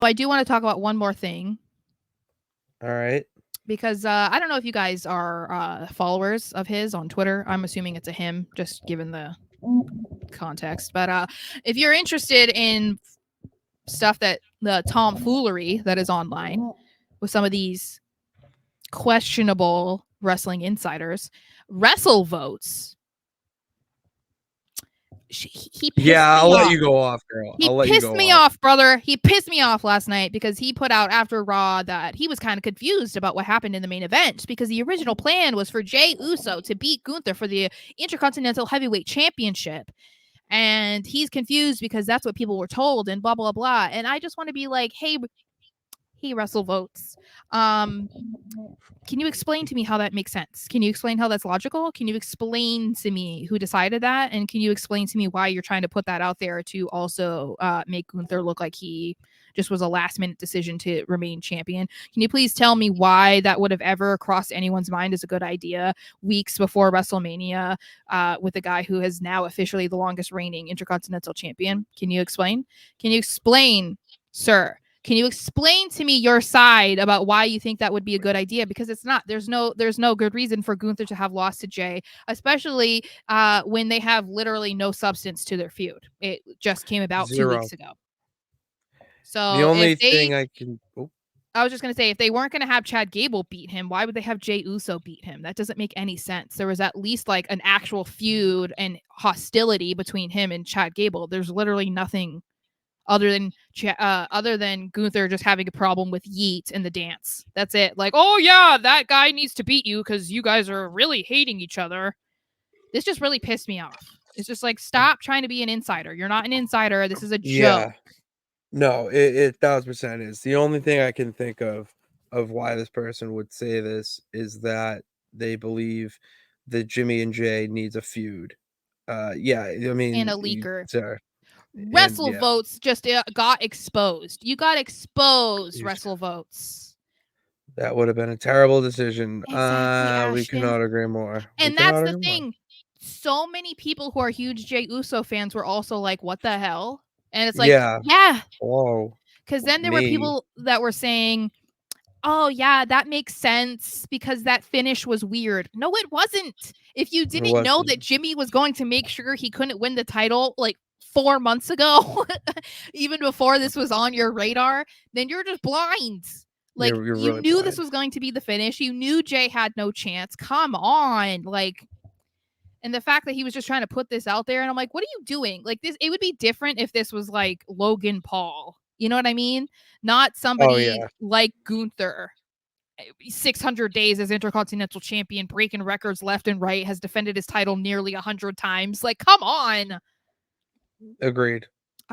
I do want to talk about one more thing. All right. Because I don't know if you guys are followers of his on Twitter. I'm assuming it's a him, just given the context. But if you're interested in stuff that the tomfoolery that is online with some of these questionable wrestling insiders, WrestleVotes. He pissed I'll me let off. you go off, girl. He I'll let you pissed go me off. off, brother. He pissed me off last night because he put out after Raw that he was kind of confused about what happened in the main event because the original plan was for Jey Uso to beat Gunther for the Intercontinental Heavyweight Championship. And he's confused because that's what people were told and blah, blah, blah. And I just want to be like, hey, WrestleVotes. Can you explain to me how that makes sense? Can you explain how that's logical? Can you explain to me who decided that? And can you explain to me why you're trying to put that out there to also make Gunther look like he just was a last minute decision to remain champion? Can you please tell me why that would have ever crossed anyone's mind as a good idea weeks before WrestleMania with a guy who is now officially the longest reigning Intercontinental champion? Can you explain? Can you explain, sir? Can you explain to me your side about why you think that would be a good idea? Because it's not. There's no good reason for Gunther to have lost to Jey, especially when they have literally no substance to their feud. It just came about 2 weeks ago. So the only thing I can. Oh. I was just going to say, if they weren't going to have Chad Gable beat him, why would they have Jey Uso beat him? That doesn't make any sense. There was at least like an actual feud and hostility between him and Chad Gable. There's literally nothing other than Gunther just having a problem with Yeet in the dance. That's it. Like, oh yeah, that guy needs to beat you because you guys are really hating each other. This just really pissed me off. It's just like, stop trying to be an insider. You're not an insider. This is a joke. No, it 1000% is. The only thing I can think of why this person would say this is that they believe that Jimmy and Jey needs a feud. Yeah, I mean, and a leaker. WrestleVotes just got exposed. You got exposed, WrestleVotes. That would have been a terrible decision. Exactly, we cannot agree more. And that's the thing. So many people who are huge Jey Uso fans were also like, what the hell? And it's like, yeah. Whoa. Because then there were people that were saying, oh, yeah, that makes sense because that finish was weird. No, it wasn't. If you didn't know that Jimmy was going to make sure he couldn't win the title like 4 months ago, even before this was on your radar, then you're just blind. Like, you're you really knew blind. This was going to be the finish. You knew Jey had no chance. Come on. Like, and the fact that he was just trying to put this out there, and I'm like, what are you doing? Like, this, it would be different if this was like Logan Paul. You know what I mean? Not somebody like Gunther. 600 days as Intercontinental Champion, breaking records left and right, has defended his title nearly 100 times. Like, come on. Agreed.